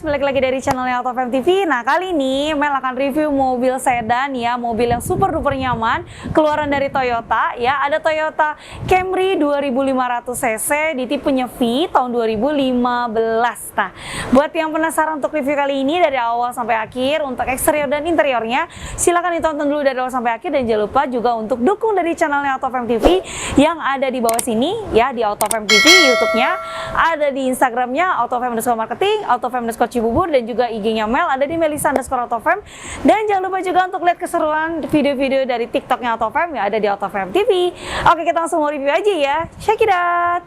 guys, balik lagi dari channelnya AutoFM TV. Nah, kali ini Mel akan review mobil sedan ya, mobil yang super duper nyaman, keluaran dari Toyota ya. Ada Toyota Camry 2500 cc di tipenya V tahun 2015. Nah, buat yang penasaran untuk review kali ini dari awal sampai akhir, untuk eksterior dan interiornya, silahkan ditonton dulu dari awal sampai akhir, dan jangan lupa juga untuk dukung dari channelnya AutoFM TV yang ada di bawah sini ya, di AutoFM TV YouTube-nya, ada di Instagramnya AutoFM_marketing, AutoFM_Cibubur, dan juga IG-nya Mel ada di Melisa_AutoFM. Dan jangan lupa juga untuk lihat keseruan video-video dari TikTok-nya AutoFM yang ada di AutoFM TV. Oke, kita langsung mau review aja ya. Check it out.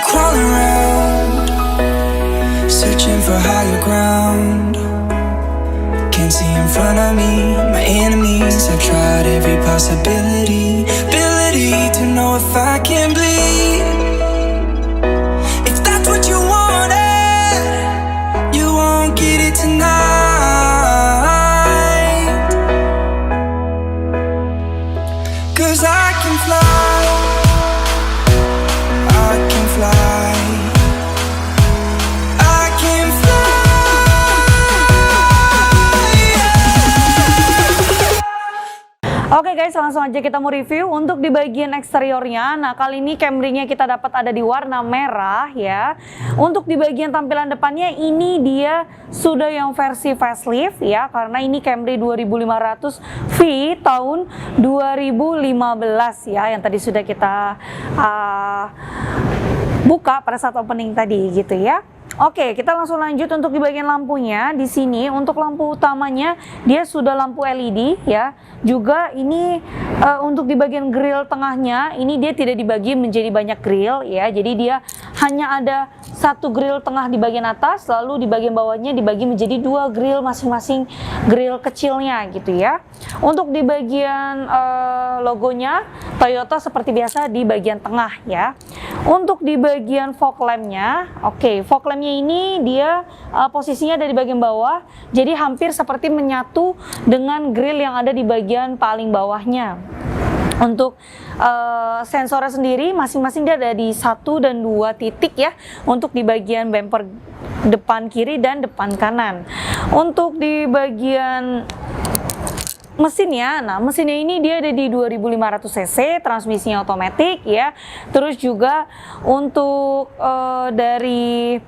Crawling around, searching for higher ground. Can't see in front of me, my enemies. I've tried every possibility, ability to know if I can bleed. If that's what you wanted, you won't get it tonight. 'Cause I can fly, I can fly, I can fly, yeah. Oke guys, langsung aja kita mau review untuk di bagian eksteriornya. Nah, kali ini Camry-nya kita dapat ada di warna merah ya. Untuk di bagian tampilan depannya ini dia sudah yang versi facelift ya, karena ini Camry 2500 V tahun 2015 ya, yang tadi sudah kita buka pada saat opening tadi gitu ya. Oke, kita langsung lanjut untuk di bagian lampunya. Di sini untuk lampu utamanya dia sudah lampu LED ya. Juga ini untuk di bagian grill tengahnya ini dia tidak dibagi menjadi banyak grill ya. Jadi dia hanya ada satu grill tengah di bagian atas, lalu di bagian bawahnya dibagi menjadi dua grill masing-masing, grill kecilnya gitu ya. Untuk di bagian logonya Toyota seperti biasa di bagian tengah ya. Untuk di bagian fog lampnya, oke, fog lampnya ini dia posisinya ada di bagian bawah, jadi hampir seperti menyatu dengan grill yang ada di bagian paling bawahnya. Untuk sensornya sendiri masing-masing dia ada di 1 dan 2 titik ya, untuk di bagian bumper depan kiri dan depan kanan. Untuk di bagian mesinnya, nah mesinnya ini dia ada di 2500 cc, transmisinya otomatis ya. Terus juga untuk dari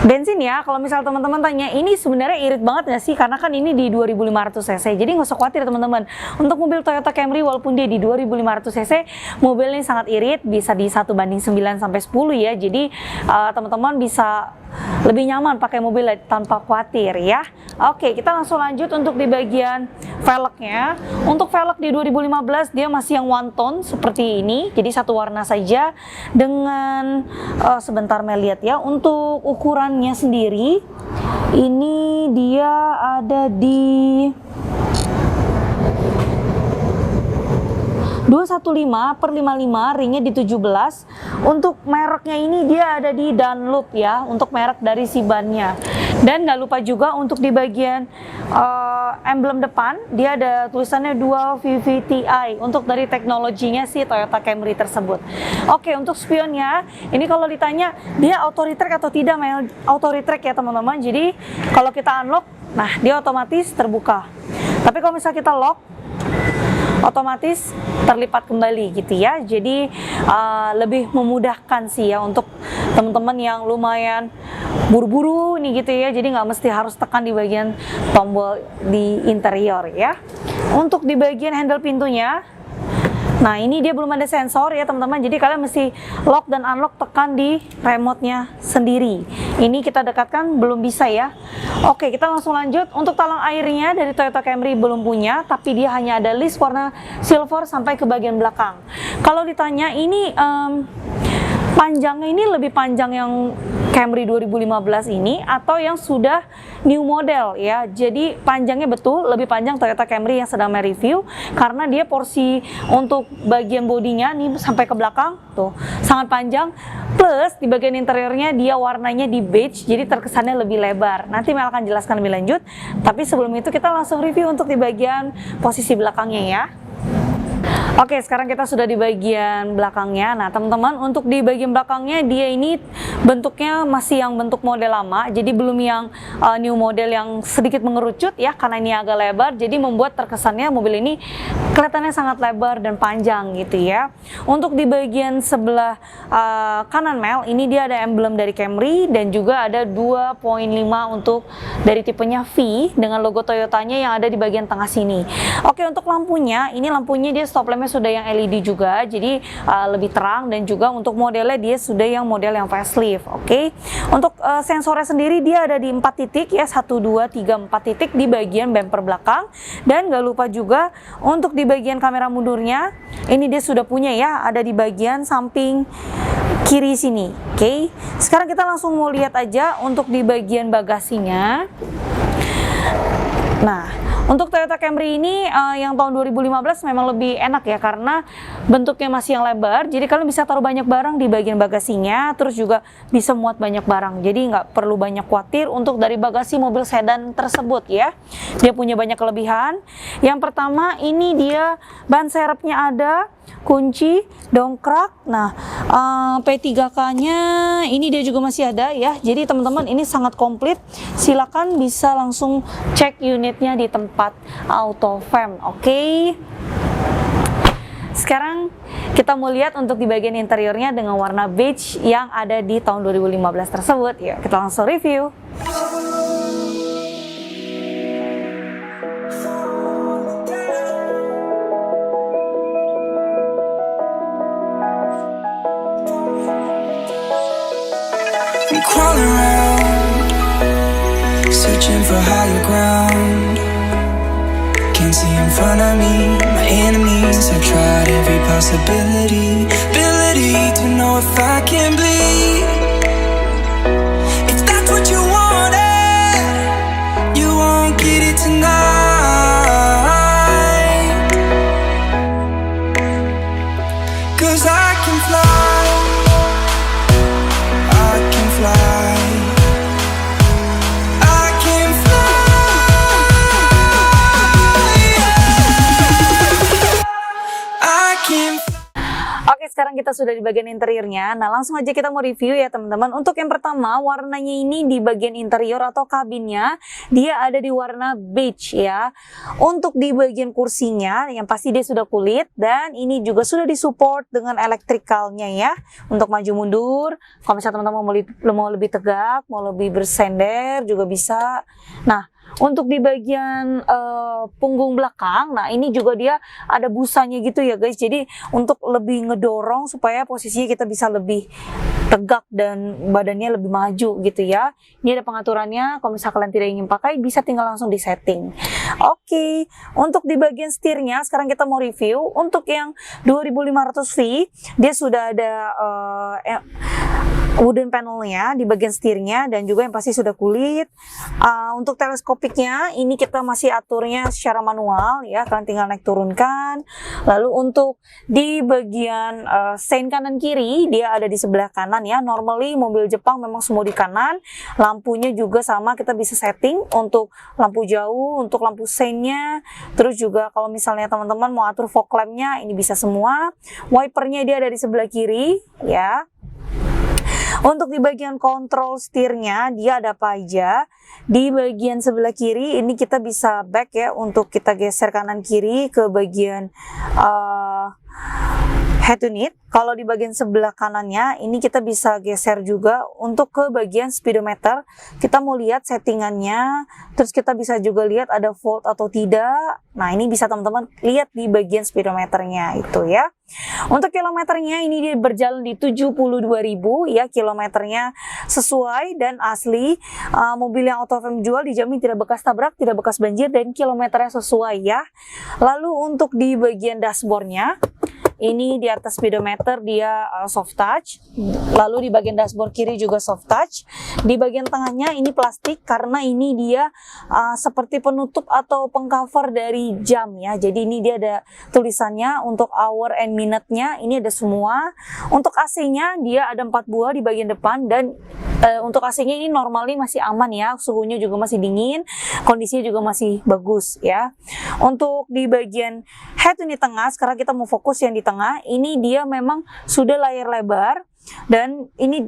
bensin ya, kalau misal teman-teman tanya ini sebenarnya irit banget nggak sih, karena kan ini di 2500 cc, jadi nggak usah khawatir teman-teman. Untuk mobil Toyota Camry walaupun dia di 2500 cc, mobil ini sangat irit, bisa di 1:9 sampai 10 ya. Jadi teman-teman bisa lebih nyaman pakai mobil tanpa khawatir ya. Oke, kita langsung lanjut untuk di bagian velgnya. Untuk velg di 2015 dia masih yang one tone seperti ini, jadi satu warna saja dengan sebentar Mel lihat ya. Untuk ukurannya sendiri ini dia ada di 215/55, ringnya di 17. Untuk mereknya ini dia ada di Dunlop ya, untuk merek dari si bannya. Dan nggak lupa juga untuk di bagian emblem depan dia ada tulisannya Dual VVT-i untuk dari teknologinya si Toyota Camry tersebut. Oke, untuk spionnya ini kalau ditanya dia auto retract atau tidak, Mel, auto retract ya teman-teman. Jadi kalau kita unlock, nah dia otomatis terbuka. Tapi kalau misalnya kita lock, otomatis terlipat kembali gitu ya. Jadi lebih memudahkan sih ya untuk teman-teman yang lumayan buru-buru nih gitu ya. Jadi nggak mesti harus tekan di bagian tombol di interior ya. Untuk di bagian handle pintunya, nah ini dia belum ada sensor ya teman-teman, jadi kalian mesti lock dan unlock tekan di remote-nya sendiri. Ini kita dekatkan belum bisa ya. Oke, kita langsung lanjut. Untuk talang airnya dari Toyota Camry belum punya, tapi dia hanya ada list warna silver sampai ke bagian belakang. Kalau ditanya ini panjangnya ini lebih panjang yang Camry 2015 ini atau yang sudah new model ya. Jadi panjangnya betul lebih panjang Toyota Camry yang sedang mereview karena dia porsi untuk bagian bodinya nih sampai ke belakang tuh sangat panjang, plus di bagian interiornya dia warnanya di beige jadi terkesannya lebih lebar. Nanti Mel akan jelaskan lebih lanjut, tapi sebelum itu kita langsung review untuk di bagian posisi belakangnya ya. Oke, sekarang kita sudah di bagian belakangnya. Nah, teman-teman, untuk di bagian belakangnya dia ini bentuknya masih yang bentuk model lama, jadi belum yang new model yang sedikit mengerucut ya, karena ini agak lebar, jadi membuat terkesannya mobil ini kelihatannya sangat lebar dan panjang gitu ya. Untuk di bagian sebelah kanan Mel, ini dia ada emblem dari Camry dan juga ada 2.5 untuk dari tipenya V dengan logo Toyotanya yang ada di bagian tengah sini. Oke, untuk lampunya, ini lampunya dia stop lampnya sudah yang LED juga, jadi lebih terang, dan juga untuk modelnya dia sudah yang model yang facelift. Oke, untuk sensornya sendiri dia ada di 4 titik ya, 1, 2, 3, 4 titik di bagian bumper belakang, dan gak lupa juga untuk di bagian kamera mundurnya ini dia sudah punya ya, ada di bagian samping kiri sini. Oke, sekarang kita langsung mau lihat aja untuk di bagian bagasinya. Nah, untuk Toyota Camry ini yang tahun 2015 memang lebih enak ya, karena bentuknya masih yang lebar, jadi kalian bisa taruh banyak barang di bagian bagasinya, terus juga bisa muat banyak barang, jadi nggak perlu banyak khawatir untuk dari bagasi mobil sedan tersebut ya. Dia punya banyak kelebihan. Yang pertama, ini dia ban serepnya ada, kunci, dongkrak. Nah, P3K-nya ini dia juga masih ada ya. Jadi teman-teman ini sangat komplit. Silakan bisa langsung cek unitnya di tempat AutoFam. Oke. Sekarang kita mau lihat untuk di bagian interiornya dengan warna beige yang ada di tahun 2015 tersebut. Yuk, kita langsung review. I'm crawling around, searching for higher ground. Can't see in front of me, my enemies. I've tried every possibility, ability to know if I can bleed. If that's what you wanted, you won't get it tonight. 'Cause I can fly, I can fly, I can fly, I can fly. Oke, sekarang kita sudah di bagian interiornya. Nah, langsung aja kita mau review ya teman-teman. Untuk yang pertama, warnanya ini di bagian interior atau kabinnya dia ada di warna beige ya. Untuk di bagian kursinya yang pasti dia sudah kulit, dan ini juga sudah disupport dengan elektrikalnya ya. Untuk maju mundur, kalau misalnya teman-teman mau lebih tegak, mau lebih bersender juga bisa. Nah, untuk di bagian punggung belakang, nah ini juga dia ada busanya gitu ya guys. Jadi untuk lebih ngedorong supaya posisinya kita bisa lebih tegak dan badannya lebih maju gitu ya. Ini ada pengaturannya, kalau misalnya kalian tidak ingin pakai bisa tinggal langsung di setting. Oke, untuk di bagian setirnya sekarang kita mau review. Untuk yang 2500V dia sudah ada wooden panelnya di bagian setirnya, dan juga yang pasti sudah kulit. Untuk teleskopiknya ini kita masih aturnya secara manual ya, kalian tinggal naik turunkan. Lalu untuk di bagian sein kanan kiri dia ada di sebelah kanan ya. Normally mobil Jepang memang semua di kanan. Lampunya juga sama, kita bisa setting untuk lampu jauh, untuk lampu seinnya. Terus juga kalau misalnya teman-teman mau atur fog lampnya ini bisa semua. Wipernya dia ada di sebelah kiri ya. Untuk di bagian kontrol setirnya dia ada apa aja. Di bagian sebelah kiri ini kita bisa back ya, untuk kita geser kanan kiri ke bagian head unit. Kalau di bagian sebelah kanannya ini kita bisa geser juga untuk ke bagian speedometer. Kita mau lihat settingannya, terus kita bisa juga lihat ada volt atau tidak. Nah, ini bisa teman-teman lihat di bagian speedometernya itu ya. Untuk kilometernya ini dia berjalan di 72.000 ya, kilometernya sesuai dan asli. Mobil yang AutoFam jual dijamin tidak bekas tabrak, tidak bekas banjir, dan kilometernya sesuai ya. Lalu untuk di bagian dashboardnya Ini di atas speedometer dia soft touch. Lalu di bagian dashboard kiri juga soft touch. Di bagian tengahnya ini plastik karena ini dia seperti penutup atau pengcover dari jam ya. Jadi ini dia ada tulisannya untuk hour and minute-nya. Ini ada semua. Untuk AC-nya dia ada 4 buah di bagian depan dan untuk AC-nya ini normally masih aman ya. Suhunya juga masih dingin. Kondisinya juga masih bagus ya. Untuk di bagian head unit tengah, sekarang kita mau fokus yang di tengah. Ini dia memang sudah layar lebar dan ini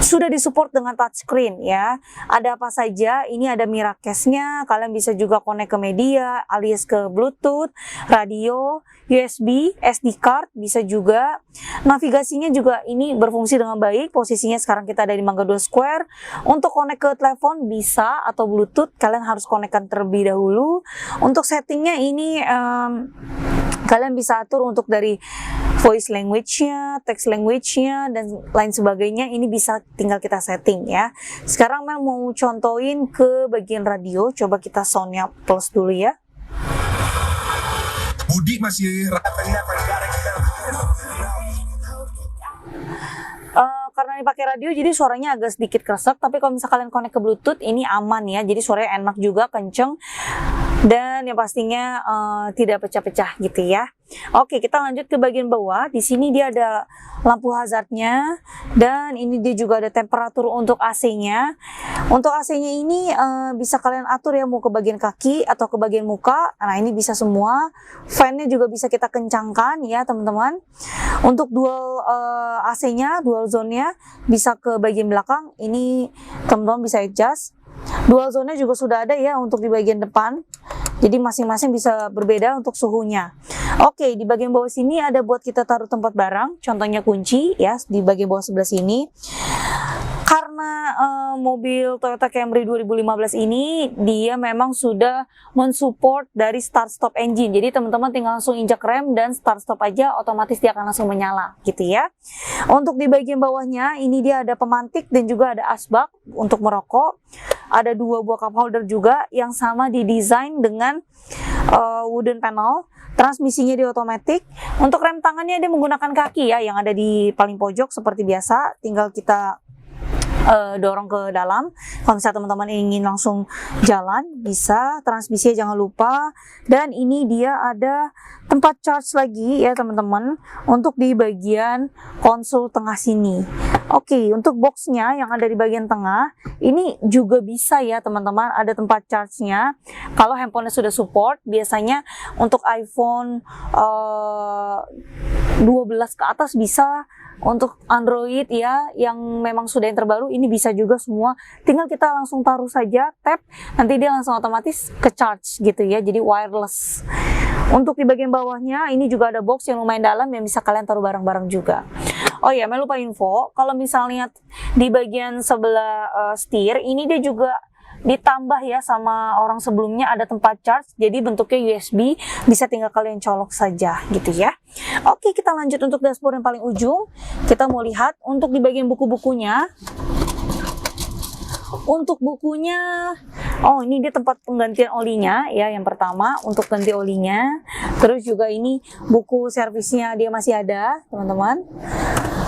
sudah disupport dengan touchscreen ya. Ada apa saja? Ini ada Miracast-nya. Kalian bisa juga connect ke media alias ke Bluetooth, radio, USB, SD card bisa juga. Navigasinya juga ini berfungsi dengan baik. Posisinya sekarang kita ada di Mangga 2 Square. Untuk connect ke telepon bisa atau Bluetooth, kalian harus connect-kan terlebih dahulu. Untuk settingnya ini kalian bisa atur untuk dari voice language-nya, text language-nya, dan lain sebagainya. Ini bisa tinggal kita setting ya. Sekarang Mel mau contohin ke bagian radio. Coba kita sound-nya plus dulu ya. Budi masih Karena ini pakai radio jadi suaranya agak sedikit kresek, tapi kalau misalnya kalian connect ke Bluetooth ini aman ya, jadi suaranya enak juga, kenceng, dan yang pastinya tidak pecah-pecah gitu ya. Oke, kita lanjut ke bagian bawah. Di sini dia ada lampu hazardnya dan ini dia juga ada temperatur untuk AC-nya. Untuk AC-nya ini bisa kalian atur ya, mau ke bagian kaki atau ke bagian muka. Nah, ini bisa semua. Fan-nya juga bisa kita kencangkan ya, teman-teman. Untuk dual AC-nya, dual zone-nya bisa ke bagian belakang. Ini teman-teman bisa adjust. Dual zone-nya juga sudah ada ya untuk di bagian depan. Jadi masing-masing bisa berbeda untuk suhunya. Oke, di bagian bawah sini ada buat kita taruh tempat barang. Contohnya kunci ya, di bagian bawah sebelah sini. Karena mobil Toyota Camry 2015 ini dia memang sudah mensupport dari start stop engine. Jadi teman-teman tinggal langsung injak rem dan start stop aja, otomatis dia akan langsung menyala gitu ya. Untuk di bagian bawahnya ini dia ada pemantik dan juga ada asbak untuk merokok. Ada 2 buah cup holder juga yang sama didesain dengan wooden panel. Transmisinya dia otomatis. Untuk rem tangannya dia menggunakan kaki ya, yang ada di paling pojok seperti biasa. Tinggal kita dorong ke dalam. Kalau misalnya teman-teman ingin langsung jalan bisa. Transmisinya jangan lupa. Dan ini dia ada tempat charge lagi ya teman-teman, untuk di bagian konsol tengah sini. Oke, untuk boxnya yang ada di bagian tengah ini juga bisa ya teman-teman, ada tempat charge-nya. Kalau handphonenya sudah support, biasanya untuk iPhone 12 ke atas bisa. Untuk Android ya yang memang sudah yang terbaru ini bisa juga semua. Tinggal kita langsung taruh saja, tap, nanti dia langsung otomatis ke charge gitu ya. Jadi wireless. Untuk di bagian bawahnya ini juga ada box yang lumayan dalam yang bisa kalian taruh barang-barang juga. Oh ya, lupa info, kalau misalnya di bagian sebelah setir ini dia juga ditambah ya sama orang sebelumnya, ada tempat charge, jadi bentuknya USB, bisa tinggal kalian colok saja gitu ya. Oke, kita lanjut untuk dashboard yang paling ujung. Kita mau lihat untuk di bagian buku-bukunya. Untuk bukunya, oh ini dia tempat penggantian olinya ya, yang pertama untuk ganti olinya. Terus juga ini buku servisnya dia masih ada teman-teman.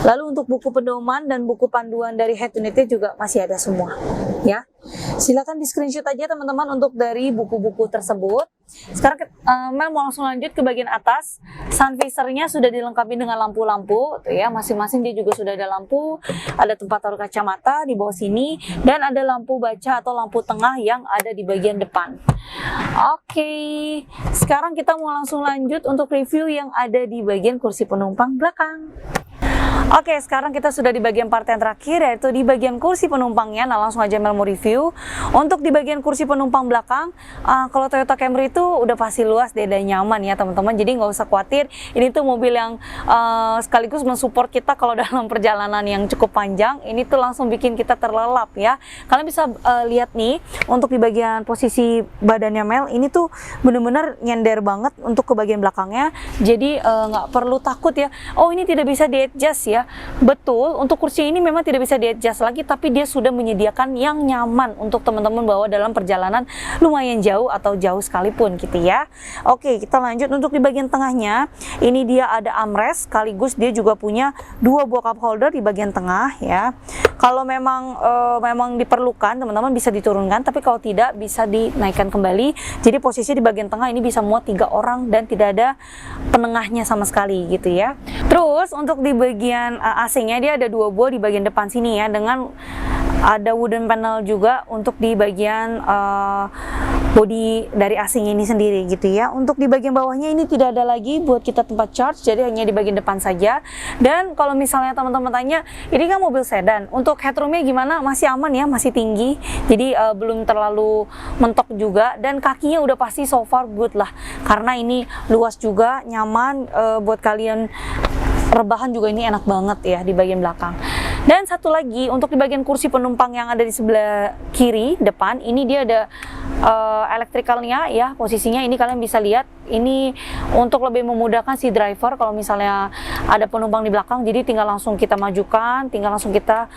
Lalu untuk buku pedoman dan buku panduan dari head unitnya juga masih ada semua ya. Silakan di screenshot aja teman-teman untuk dari buku-buku tersebut. Sekarang Mel mau langsung lanjut ke bagian atas. Sun visornya sudah dilengkapi dengan lampu-lampu tuh ya, masing-masing dia juga sudah ada lampu, ada tempat taruh kacamata di bawah sini, dan ada lampu baca atau lampu tengah yang ada di bagian depan. Oke, sekarang kita mau langsung lanjut untuk review yang ada di bagian kursi penumpang belakang. Oke, sekarang kita sudah di bagian part yang terakhir, yaitu di bagian kursi penumpangnya. Nah, langsung aja Mel mau review. Untuk di bagian kursi penumpang belakang, kalau Toyota Camry itu udah pasti luas deh dan nyaman ya teman-teman. Jadi nggak usah khawatir, ini tuh mobil yang sekaligus mensupport kita kalau dalam perjalanan yang cukup panjang. Ini tuh langsung bikin kita terlelap ya. Kalian bisa lihat nih, untuk di bagian posisi badannya Mel, ini tuh bener-bener nyender banget untuk ke bagian belakangnya. Jadi nggak perlu takut ya, oh ini tidak bisa di-adjust ya. ya. Betul, untuk kursi ini memang tidak bisa di-adjust lagi, tapi dia sudah menyediakan yang nyaman untuk teman-teman bawa dalam perjalanan lumayan jauh atau jauh sekalipun gitu ya. Oke, kita lanjut untuk di bagian tengahnya. Ini dia ada armrest, sekaligus dia juga punya 2 buah cup holder di bagian tengah ya. Kalau memang memang diperlukan, teman-teman bisa diturunkan, tapi kalau tidak bisa dinaikkan kembali. Jadi posisi di bagian tengah ini bisa muat 3 orang dan tidak ada penengahnya sama sekali gitu ya. Terus untuk di bagian AC-nya dia ada 2 buah di bagian depan sini ya, dengan ada wooden panel juga untuk di bagian bodi dari AC-nya ini sendiri gitu ya. Untuk di bagian bawahnya ini tidak ada lagi buat kita tempat charge, jadi hanya di bagian depan saja. Dan kalau misalnya teman-teman tanya, ini kan mobil sedan, untuk headroomnya gimana? Masih aman ya, masih tinggi, jadi belum terlalu mentok juga, dan kakinya udah pasti so far good lah, karena ini luas juga, nyaman buat kalian rebahan juga. Ini enak banget ya di bagian belakang. Dan satu lagi untuk di bagian kursi penumpang yang ada di sebelah kiri depan, ini dia ada elektrikalnya ya, posisinya ini kalian bisa lihat. Ini untuk lebih memudahkan si driver kalau misalnya ada penumpang di belakang, jadi tinggal langsung kita majukan, tinggal langsung kita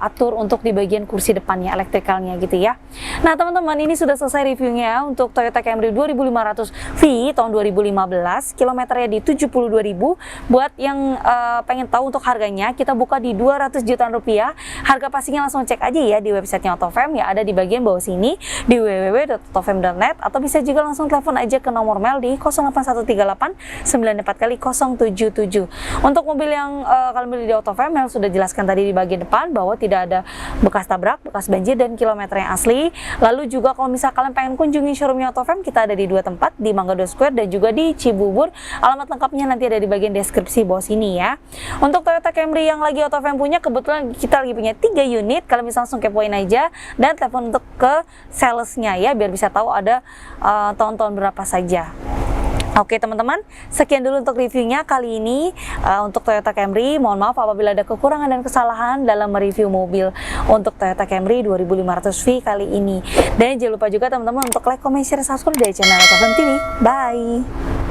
atur untuk di bagian kursi depannya, elektrikalnya gitu ya. Nah teman-teman, ini sudah selesai reviewnya untuk Toyota Camry 2500V tahun 2015, kilometernya di 72.000. Buat yang pengen tahu untuk harganya, kita buka di 200 jutaan rupiah. Harga pastinya langsung cek aja ya di websitenya AutoFam ya, ada di bagian bawah sini di www.autofam.net, atau bisa juga langsung telepon aja ke nomor Mel di 08138 94 kali 077. Untuk mobil yang kalian beli di AutoFam, Mel sudah jelaskan tadi di bagian depan bahwa tidak ada bekas tabrak, bekas banjir, dan kilometer yang asli. Lalu juga kalau misal kalian pengen kunjungi showroomnya AutoFam, kita ada di 2 tempat, di Mangga 2 Square dan juga di Cibubur. Alamat lengkapnya nanti ada di bagian deskripsi bawah sini ya. Untuk Toyota Camry yang lagi AutoFam punya, kebetulan kita lagi punya 3 unit. Kalian bisa langsung kepoin aja dan telepon untuk ke salesnya ya, biar bisa tahu ada tahun-tahun berapa saja. Oke teman-teman, sekian dulu untuk reviewnya kali ini untuk Toyota Camry. Mohon maaf apabila ada kekurangan dan kesalahan dalam mereview mobil untuk Toyota Camry 2500V kali ini. Dan jangan lupa juga teman-teman untuk like, comment, share, subscribe dari channel AutoFam TV. Bye!